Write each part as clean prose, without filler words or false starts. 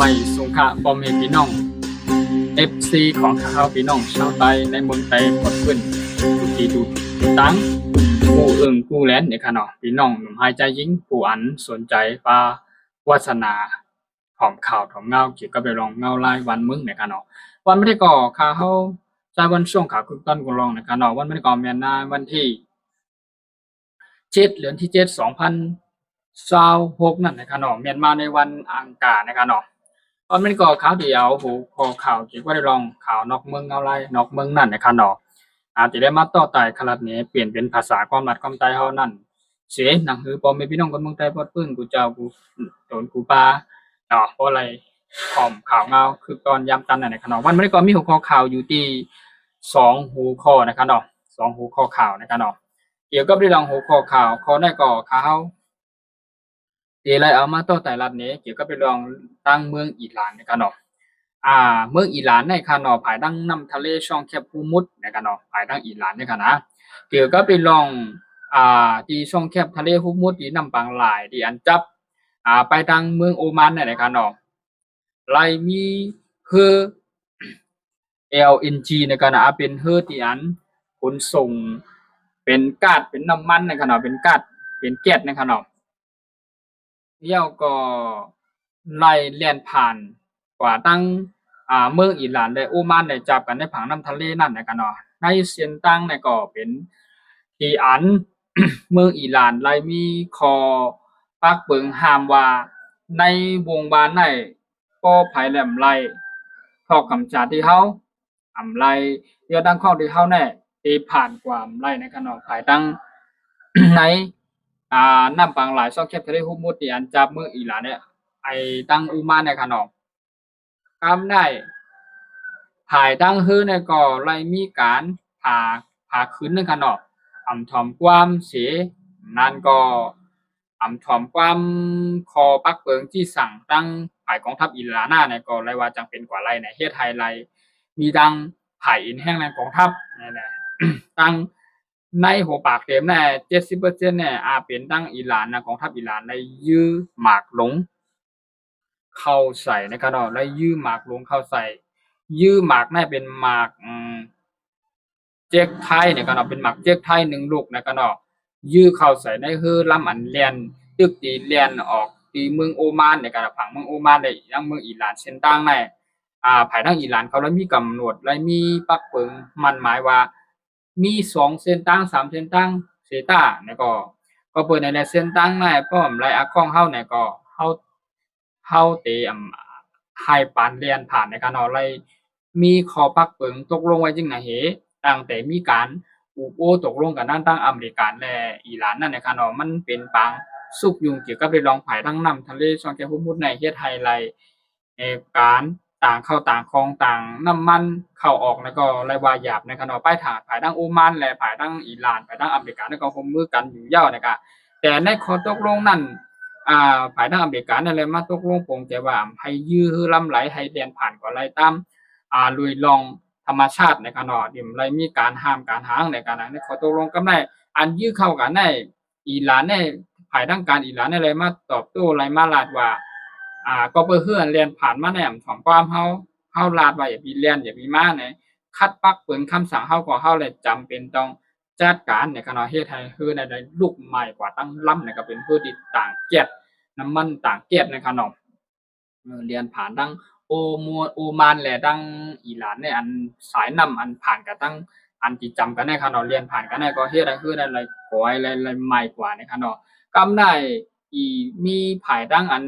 ไม่สงครามบอมเฮพี่น้อง FC ของข้าวพี่น้องชาวไทยในเมืองไทยหมดขึ้นทุกทีทุกตั้งผู้ผู้แลนเนี่ยค่ะเนาะพี่น้องหนุ่มหายใจยิงผู้อันสนใจปลาวาสนาหอมข่าวถอมเงาเกี่ยวกับไปลองเงาลายวันมึงเนี่ยค่ะเนาะวันไม่ได้ก่อข่าวเขาใจวันช่วงข่าวคึกต้นกุลองเนี่ยค่ะเนาะวันไม่ได้ก่อเมียนนาวันที่7 เดือนที่7 2026นั่นนะคะเนาะเมียนมาในวันอังคารนะคะเนาะตอนมันก็ข่าวเดียวหูคอข่าวเกี่ยวกับได้ลองข่าวนอกเมืองเอาไรนอกเมืองนั่นนะคะเนาะอาจจะได้มาต่อไต่ขนาดนี้เปลี่ยนเป็นภาษาความรัดความใจเฮานั่นเสียหนังหือปอมพี่น้องคนเมืองไทยปอดปื้นกูเจ้ากูโดนกูปาเนาะเพราะอะไรหอมข่าวเงาคือตอนยามกันนั่นนะคะเนาะวันมันก็มีหัวข้อข่าวอยู่ที่2หัวข้อนะคะเนาะ2หัวข้อข่าวนะคะเนาะเกี่ยวกับเรื่องหัวข้อข่าวข้อแรกก็ข่าวที่ไล่เอามาต่อแต่ละนี้เกี่ยวกับเรื่องตั้งเมืองอิหร่านนะครับเนาะเมืองอิหร่านในค่ะเนาะภายดังน้ำทะเลช่องแคบฮูมุสนะครับเนาะภายดังอิหร่านเนี่ยค่ะนะเกี่ยวกับเรื่องที่ช่องแคบทะเลฮูมุสที่น้ำบางหลายที่อันจับไปทางเมืองโอมานเนี่ยนะครับเนาะไล่มีคือ LNG นะครับนะเป็นเฮือที่อันขนส่งเป็นก๊าซเป็นน้ำมันนะครับเนาะเป็นก๊าซเป็นแก๊สนะครับเนาะเที่ยวก็ไล่เลียนผ่านกว่าตั้งเมืองอิหร่านและโอมานได้จับกันในผังน้ำทะเลนั่นนะครับเนาะในเส้นตั้งเนี่ยก็เป็นที่อัน เมืองอิหร่านไล่มีคอปักเบิงห้ามว่าในวงบานไหนก็ภายแหลมไล่พอกกำจัดที่เฮาไล่เรือดังข้องที่เฮาแน่ที่ผ่านกว่าไล่นะครับเนาะภายตั้ง ในน้ำบางหลายช่องแคบทะเลฮุรมุสที่อันจับเมืองอิหร่านเนี่ยไอ้ตั้งอุมานเนี่ยค่ะเนาะกำได้ภายตั้งฮื้อเนี่ยก็ไล่มีการผ่าขึ้นเนี่ยค่ะเนาะถ่อมความเสียนั่นก็ถ่อมความคอปักเปิงที่สั่งตั้งฝ่ายกองทัพอิหร่านเนี่ยก็ไล่ว่าจังเป็นกว่าไล่ในเฮ็ดไทยไล่มีดังภายอินแห้งในกองทัพนี่แหละ ตั้งในหัวปากเต็มแน่70%เนี่ยเป็นตั้งอิหร่านนะกองทัพอิหร่านได้ยื้อหมากหลงเข้าใส่นะครับเนาะได้ยื้อหมากหลงเข้าใส่ยื้อหมากน่าเป็นหมากเจ๊กไทยเนี่ยก็เนาะเป็นหมากเจ๊กไทย1ลูกนะครับเนาะยื้อเข้าใส่ในฮือลำอันแล่นตึกตีแล่นออกตีเมืองโอมานเนี่ยก็ผังเมืองโอมานได้ยังเมืองอิหร่านเส้นตั้งในภายทางอิหร่านเขาแล้วมีกำหนดและมีปักเปิงมันหมายว่ามี2เส้นตั้ง3เส้นตั้งเซตาเนี่ยก็เปิดในเส้นตั้งในพร้อมรายอาของเฮาเนี่ยก็เฮาเตให้ปานเรียนผ่านในการเอาไรมีข้อพักเปิงตกลงไว้จึงนะเหตั้งแต่มีการอูโอตกลงกันตั้งอเมริกันและอิหร่านนั่นนะครับเนาะมันเป็นปางสุกยุงเกี่ยวกับเรื่องรองภายทั้งน้ำทะเลช่องแคบฮุรมุสในเฮ็ดไฮไลท์การต่างเข้าต่างคลองต่างน้ำมันเข้าออกแล้วก็รายว่าหยาบนะครับเนาะป้ายถาดภายทั้งโอมานและภายทั้งอิหร่านภายทั้งอเมริกาแล้วก็ร่วมมือกันอยู่ยาวนะครับแต่ในข้อตกลงนั้นภายทางอเมริกานั่นแหละมาตกลงปลงใจว่าให้ยื้อลำไหลให้แดนผ่านก็ไหลตามลุยลองธรรมชาตินะครับเนาะที่มันมีการห้ามการหางในการนั้นในข้อตกลงกันได้อันยื้อเข้ากันได้อิหร่านได้ภายทางการอิหร่านนั่นแหละมาตอบโต้ไรมาลาดว่าก็เพื่อเฮือนเรียนผ่านมาแนมของความเฮาลาดว่าอย่ามีเรียนอย่ามีมาเนี่ยคัดปักเปิงคำสั่งเฮาก็เฮาเลยจำเป็นต้องจัดการในขณะเฮ็ดให้คือในลูกใหม่กว่าตั้งล้ำเนี่ยก็เป็นผู้ที่ต่างเกียรติน้ำมันต่างเกียรตินะครับเนาะเรียนผ่านทั้งโอมานและทั้งอิหร่านในอันสายนำอันผ่านกับทั้งอันที่จำกันได้ครับเนาะเรียนผ่านกันได้ก็เฮ็ดให้คือได้หลายกว่าหลายใหม่กว่านะครับเนาะกำได้มีภายทั้งอัน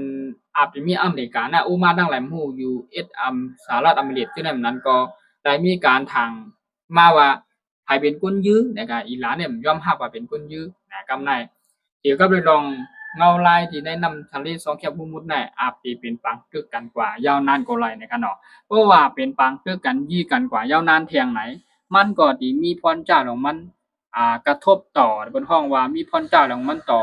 อาจจะมีอเมริกานะโอมานทั้งหลายหมู่ US สหรัฐอเมริกาที่นั่นนั้นก็ได้มีการทางมาว่าไผเป็นคนยื้อนะครับอิหร่านเนี่ยยอมรับว่าเป็นคนยื้อนะกำได้เกี่ยวกับเรื่องเงาลายที่ได้นำทะเลสองแคบฮูรมุสเนี่ยปีเป็นปางตึกกันกว่ายาวนานกว่าไรนะครับเนาะเพราะว่าเป็นปางตึกกันยี่กันกว่ายาวนานเทียงไหนมันก็ดีมีพรจ้าของมันกระทบต่อบนห้องว่ามีพรจ้าของมันต่อ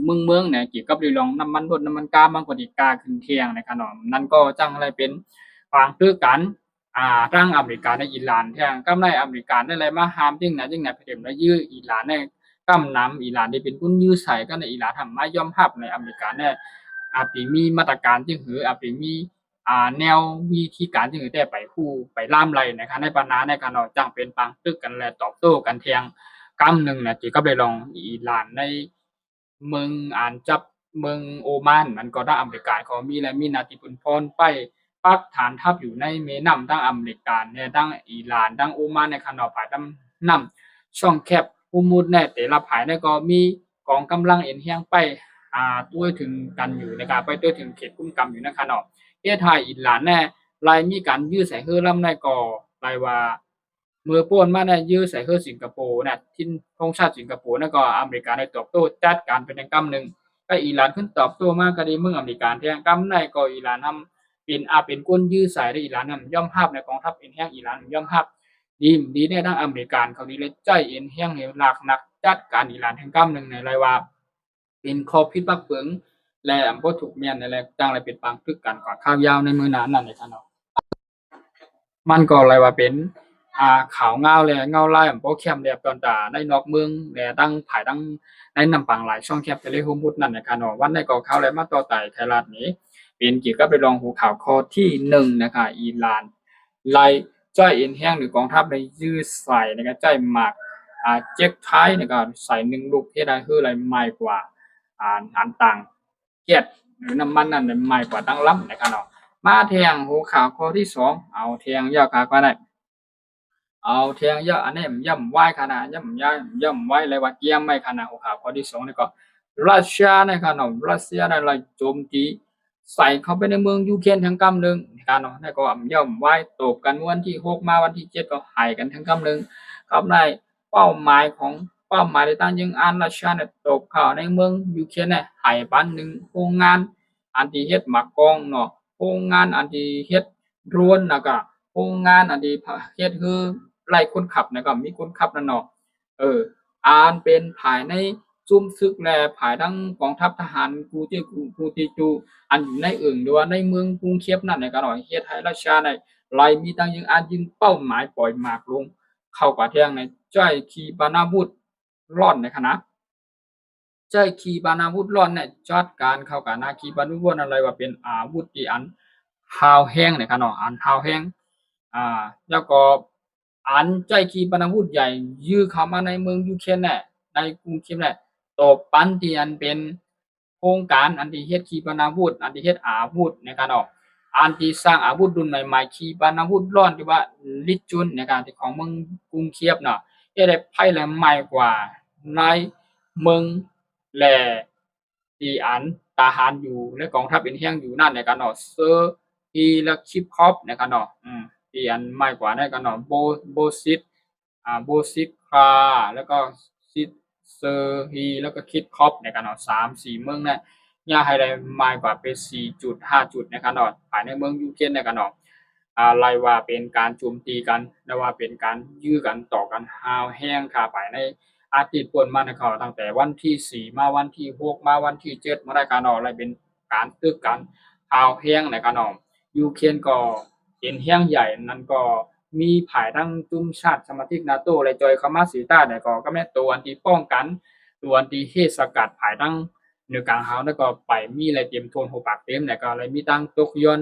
เมืองเนี่ยเกี่ยวกับเรื่องน้ำมันรถน้ำมันก๊าซมันก็ดีกาขึ้นเทียงนะครับเนาะนั่นก็จังอะไรเป็นปางตึกกันทั้งอเมริกาและอิหร่านแทงก็ในอเมริกาได้อะไรมาห้ามจึงไหนเพิ่นได้ยื้ออิหร่านเนี่ยกำนำอิหร่านได้เป็นคนยื้อใส่ก็ในอิหร่านทำมายอมรับในอเมริกาเนี่ย อาจสิมีมาตรการจึงหืออาจสิมีแนววิธีการจึงหือแต่ไปฮู้ไปล่ามไล่ในปัญหาในการเนาะจังเป็นปางตึกกันและตอบโต้กันเที่ยงกำหนึ่งน่ะที่ก็ไปลองอิหร่านในเมืองจับเมืองโอมานมันก็ทางอเมริกาเขามีและมีนาติพลพรไปปักฐานทัพอยู่ในแม่น้ำทั้งอเมริกาเนี่ยทั้งอิหร่านทั้งโอมานในขณะภายน้ำช่องแคบอุมุดแน่แต่ละภายเนี่ยก็มีกองกำลังเอ็นเฮียงไปตัวถึงกันอยู่ในการไปตัวถึงเขตคุ้มกำอยู่นะคะเนาะเฮ็ดให้อิหร่านแน่รายมีการยื้อใส่เฮือลำในก็รายว่าเมื่อป่วนมาเนี่ยยื้อใส่เฮือสิงคโปร์เนี่ยทิ่นธงชาติสิงคโปร์นั่นก็อเมริกาได้ตอบโต้จัดการเป็นกำหนึ่งก็อิหร่านขึ้นตอบโต้มากก็ดีเมืองอเมริกาแทงกำในก็อิหร่านทำเป็นก้นยื้อใส่ในอิหร่านนั้นย่อมภาพในกองทัพเอ็นแห้งอิหร่านย่อมภาพดีในทางอเมริกันเขาดีเลยใจเอ็นแห้งหลักนักจัดการอิหร่านแทงกำหนึ่งในรายว่าเป็นคอพิษบักเปิงและอำเภอถูกเมียนในแหละจังไรเป็นปางพึกกันกว่าข้าวยาวในมือนั้นนั่นเลยครับเนาะมันก็เลยว่าเป็นขาวเงาแลเงาลายอำเภอแคมแลบตอนตาในนอกเมืองแลตั้งภายตั้งในนำปังหลายช่องแคบจะเลยโฮมพุดนั่นนะครับเนาะวันในก็ข่าวแลมาต่อไต่ไทยรัฐนี้เป็นเกี่ยวกับไปลองหูข่าวข้อที่1นะคะอิหร่านไล่จ้อยเอ็นแห้งหรือกองทัพได้ยื้อใส่นะครับจ้อยหมากเจ๊กท้ายนะครับใส่1ลูกเฮ็ดได้คืออะไรใหม่กว่าอันต่างเกียดหรือน้ำมันนั่นใหม่กว่าตั้งล้ำนะครับเนาะมาแทงหูข่าวข้อที่2เอาแทงยาวขาก็ได้เอาแทงยาวอันนี้ย่ำไหว้ขนาดย่ำไหว้เลยว่าเกี่ยมไม่ขนาดหูข่าวข้อที่2นี่ก็รัสเซียนะครับเนาะรัสเซียได้โจมตีใส่เข้าไปในเมืองยูเครนทั้งกำหนึ่งนะครับเนาะแล้วก็ย่ำไหว้ตบกันวันที่6มาวันที่7ก็หายกันทั้งกำหนึ่งครับในเป้าหมายในตั้งยังรัสเซียเนี่ยตบเข้าในเมืองยูเครนเนี่ยหายบ้านหนึ่งโรงงานอันที่เฮ็ดหมากกองเนาะโรงงานอันที่เฮ็ดโดรนแล้วก็โรงงานอันที่เฮ็ดคือไล่คนขับแล้วก็มีคนขับนั่นเนาะเป็นภายในซุ่มซึกแลภายทั้งกองทัพทหารกูติจูอันอยู่ในหรือว่าในเมืองกรุงเคียบนั่นก็หน่อยเฮ็ดให้รัสเซียในไล่มีตั้งยิงยิงเป้าหมายปล่อยหมากลงเข้ากว่าเที่ยงในจ้อยขีปนาวุธร่อนในคณะจ้อยขีปนาวุธร่อนเนี่ยจัดการเข้ากับนาขีปนาวุธอะไรว่าเป็นอาวุธที่อันฮาวแห้งในคณะอันฮาวแห้งแล้วก็อันใจขีปนาวุธใหญ่ยื้อเข้ามาในเมืองยูเครนเนี่ยในกรุงเคียบเนี่ยตบปันที่อันเป็นโครงการอันที่เฮ็ดขีปนาวุธอันที่เฮ็ดอาวุธในการอันที่สร้างอาวุธรุ่นใหม่ๆขีปนาวุธร้อนที่ว่าลิจุนในการที่ของเมืองกรุงเคียบเนาะเฮ็ดได้ไพ่และใหม่กว่าในเมืองแลที่อันทหารอยู่และกองทัพเป็นแห้งอยู่นั่นในการเซอร์ฮีและคิปคอปในการที่อันใหม่กว่าในการโบซิตโบซิคคาแล้วก็ซิดเซอร์ฮีแล้วก็คิดคอปในการ3-4เมืองเนี่ยย่าให้ได้มากกว่าเป็น4จุด5จุดในการภายในเมืองยูเครนในการรายว่าเป็นการโจมตีกันและว่าเป็นการยื้อกันต่อกันหาวแห้งขาไปในอาทิตย์ป่นมาในเขาตั้งแต่วันที่4มาวันที่6มาวันที่7มาได้การอะไรเป็นการตึกกันหาวแห้งในการยูเครนก็เป็นแห้งใหญ่นั้นก็มีภายทั้งจุ่มชาติสมาชิกนาโตและจอยคามาสิต้าเนี่ยก็แม่ตัวอันที่ป้องกันตัวอันที่เฮสกัดภายทั้งเหนือกลางเฮาแล้วก็ไปมีอะไรเตรียมโทนหัวปากเต็มเนี่ยก็เลยมีตั้งตกย้อน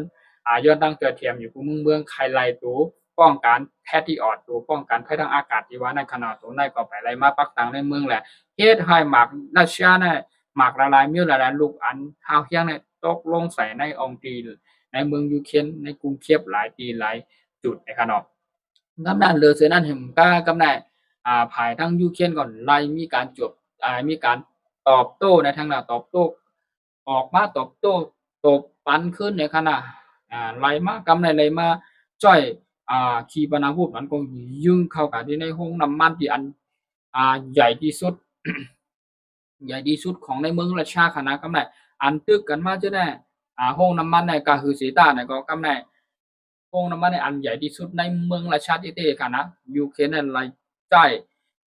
ย้อนตั้งเกิดเทียมอยู่ภูเมืองไคไลตัวป้องกันแพทที่ออดตัวป้องกันภัยทางอากาศที่ว่าในขณะตัวในก็ไปไล่มาปักตังในเมืองแหละเฮ็ดให้หมากรัสเซียเนี่ยหมากละลายมีหลายๆลูกอันเฮาเฮียงเนี่ยตกลงใส่ในองค์ตีในเมืองยูเครนในกรุงเคียบหลายปีหลายจุดนะครับเนาะกำนันเลือเสือนั่นเห็นก็กำนันภายทั้งยูเครนก่อนไล่มีการจบมีการตอบโต้ในทางหน้าตอบโต้ออกมาตอบโต้ตบปันขึ้นในขณะไล่มากำนันไล่มาจ้อยขีปนาวุธมันคงยึงเข้ากับที่ในห้องน้ำมันที่อันใหญ่ที่สุด ใหญ่ที่สุดของในเมืองราชาคณะกำนันอันตึกกันมาจะได้ห้องน้ำมันในกาฮือสีตาเนี่ยก็กำนันห้องน้ำมันในอันใหญ่ที่สุดในเมืองราชาที่เตคณะยูเครนอะไรใจ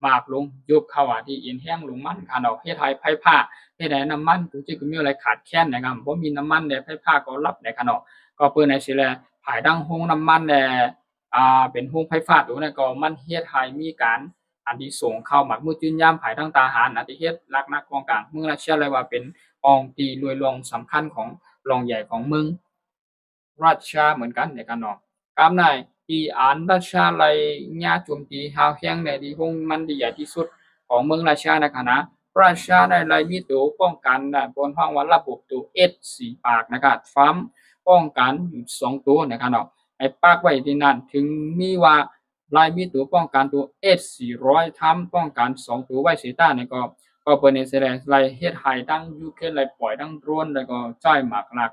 มากลงยกเข้าที่อินแห้งลงมันขนาดเฮ็ดไทยไผ่ผ้าเฮ็ดให้น้ำมันถึงจะมีอะไรขาดแคลนนะครับเพราะมีน้ำมันในไผ่ผ้าก็รับในขนาดก็เปิ้นในสิแลภายดังห้องน้ำมันแลเป็นห้องไฟฟ้าตัวนั้นก็มันเฮ็ดให้มีการอันที่ส่งเข้าหมักมือจืนยามภายทางทหารอันที่เฮ็ดลักนักกองกลางเมืองรัสเซียเลยว่าเป็น องตีรวยรองสำคัญของรองใหญ่ของเมืองรัสเซียเหมือนกันในการเนาะกำในอีอันรัสเซียไล่ญาโจมตีฮาวเฮียงในที่ห้องมันที่ใหญ่ที่สุดของเมืองรัสเซียนะคะนะรัสเซียได้ไล่มีตัวป้องกันนะบนห้องว่าระบบตัว S4 ปากนะครับฟัมป้องกันอยู่2ตัวนะครับเนาะไอ้ปากไว้ที่นั่นถึงมีว่าไล่มีตัวป้องกันตัว S400 ทำป้องกัน2ตัวไว้เสียต้าเนี่ยก็เปิดในแสดงไล่เฮ็ดให้ทั้งยูเครนไล่ปล่อยทั้งโดรนแล้วก็จ่ายหมากหลัก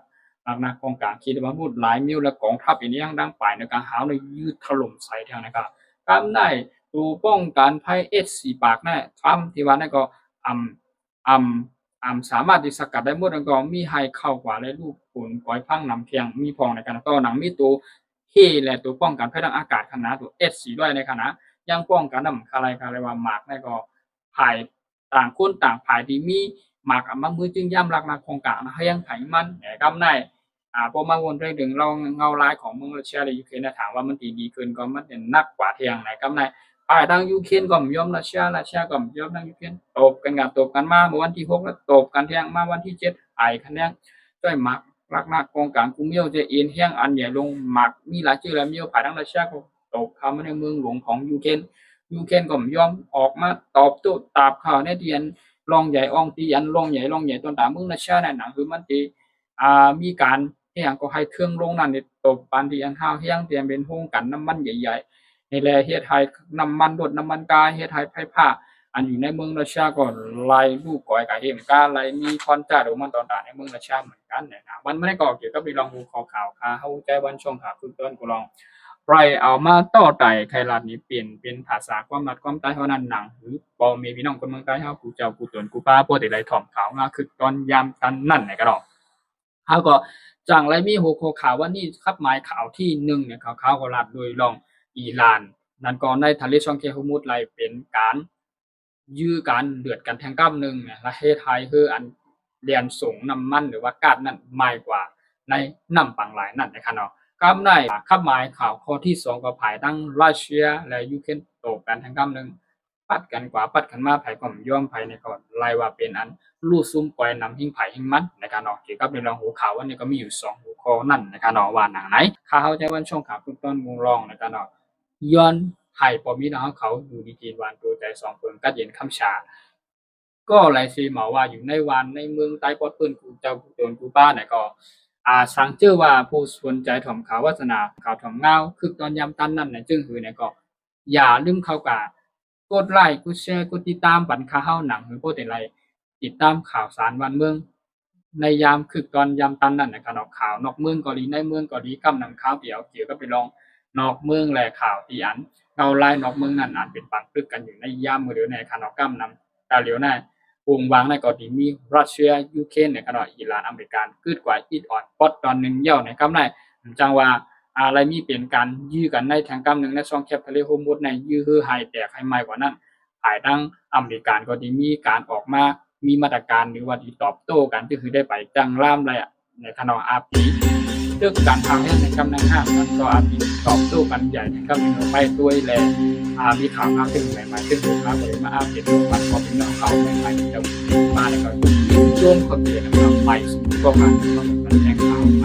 นักกองกลางคิดว่าพูดหลายมิลและกองทัพอีกนี้ยังดังไปในการหาในยืดถล่มใส่ทางนะครับกำได้ตัวป้องกันภัย S4 ปากแน่ทำที่ว่านั่นก็อ่ำอ่สามารถที่สกัดได้หมดแล้วก็มีให้เข้ากว่าและลูกผลก้อยพังนำเพียงมีพองในการต่อหนังมีตัวเฮและตัวป้องกันภัยทางอากาศขนาดตัว S4 ด้วยในขณะยังป้องกันนำอะไรว่าหมากนั่นก็ภายต่างคนต่างภายที่มีหมากมามือจึงย่ำรักนักของกลางให้ยังไผมันแหนกำได้พอมาวนเรื่องถึงเราเงาลายของเมืองรัสเซียและยูเครนถามว่ามันดีขึ้นก็มันเป็นนักกว่าเทียงไหนกำไรฝ่ายทางยูเครนก็ยอมรัสเซียก็ยอมทางยูเครนตบกันมาเมื่อวันที่6แล้วตบกันเที่ยงมาวันที่7ไอ้คะแนนด้วยหมักรักนักกองกลางกูเมียวจะเอ็นเฮียงอันใหญ่ลงหมักมีหลายชื่อแล้วเมียวฝ่ายทางรัสเซียก็ตบเข้ามาในเมืองหลวงของยูเครนก็ยอมออกมาตอบโต้ตาบข่าวในเดียนรองใหญ่อองตีอันรองใหญ่ต้นตาเมืองรัสเซียในหนังคือมันตีมีการที่อย่างก็ให้เครื่องลงนั่นตบปานที่อันห้าวเฮียงเตรียมเป็นโฮงกันน้ำมันใหญ่ๆในแลเฮ็ดให้น้ำมันรถน้ำมันกาเฮ็ดให้ไฟฟ้าอันอยู่ในเมืองรัสเซียก็ไล่ลูกก้อยกับเฮมกาไล่มีคอนจ้าหรือมันตอนต่างในเมืองรัสเซียเหมือนกันเนี่ยนะมันไม่ได้ก่อเกี่ยวกับไปลองดูข่าวค่ะเฮาใจวันช่วงข่าวคือต้นกูลองไรเอามาต่อไต่ไทยรัฐนี้เปลี่ยนเป็นภาษาความรัดความใต้เท่านั้นหนังหรือบ่มีพี่น้องคนเมืองใต้เฮากูเจ้ากูตนกูป้าปกติไรถ่อมขาวงาคือตอนยามกันนั่นไหนก็ดอกเฮาก็จังไรมีหัวข้อข่าวว่านี่ครับหมายข่าวที่1เนี่ยข่าวก็รัดโดยรองอิหร่านนั่นก็ในทะเลช่องแคฮุมุดไรเป็นการยื้อกันเดือดกันแทงก้ำนึงเนี่ยประเทศไทยคืออันเรียนสูงน้ำมันหรือว่าก๊าซนั่นมากกว่าในน้ำปังหลายนั่นนะครับเนาะกำได้ครับหมายข่าวข้อที่2ก็ภายทั้งรัสเซียและยูเครนโตกันแทงก้ำนึงปัดกันกว่าปัดกันมาไผก็ย่อมไผในก่อนไล่ว่าเป็นอันลู่ซุ่มปล่อยนำหิ้งไผหิ้งมันในการเนาะเกี่ยวกับเรื่องหัวข่าววันนี้ก็มีอยู่2หัวข้อนั่นในการเนาะว่าหนังไหนข่าวใจวันช่วงข่าวต้นต้นมุงรองในการเนาะย้อนให้ปอมีน้องเขาอยู่ดีจีนวันตัวใจ2เพิ่นกัดเย็นคำชาก็ไล่ซีหมอว่าอยู่ในวันในเมืองใต้ปอดปืนกูเจ้ากูโดนกูป้าเนี่ยก็สังเจอว่าผู้สนใจถ่อมข่าววาสนาข่าวถ่อมเงาคือตอนยามตันนั่นเนี่ยจึงหือเนี่ยก็อย่าลืมเข้ากากดไลค์กดแชร์กดติดตามบันข่าวหนังหรือโปรเตไรติดตามข่าวสารวันเมืองในยามคือตอนยามตันนั่นนะครับข่าวนอกเมืองก็ดีในเมืองก็ดีกำนำข่าวเกี่ยวก็ไปลองนอกเมืองแลข่าวที่อันเอาไล่นอกเมืองนั่นอาจเป็นปังตึกกันอยู่ในยามมือหรือในขนกำนำตาเหลียวในวงวางในก็ดีมีรัสเซียยูเครนในขณะอิหร่านอเมริกันกึดกว่าอีดออดปอดตอนนึงเย่าในกำในจังว่าอะไรมีเปลี่ยนการยื้อกันในทางกำนึงในช่องแคบทะเลโฮมุดในยื้อฮือไฮแตกให้ใหม่กว่านั้นภายทั้งอเมริกันก็ดีมีการออกมามีมาตรการหรือว่าที่ตอบโต้กันก็คือได้ไปจังล่ามอะไรในขณะอาปีเรื่องการทางให้ในกำลังห้ามมันก็อาปีตอบโต้กันใหญ่ในกำลังไปด้วยแลมีข่าวมาขึ้นใหม่ๆขึ้นมาเลยมาอัปเดตดูมันก็เป็นเรื่องข่าวใหม่ๆจะมาแล้วก็ช่วงคนเดียวนะครับไปสู่ตัวกันแจ้งข่าวไป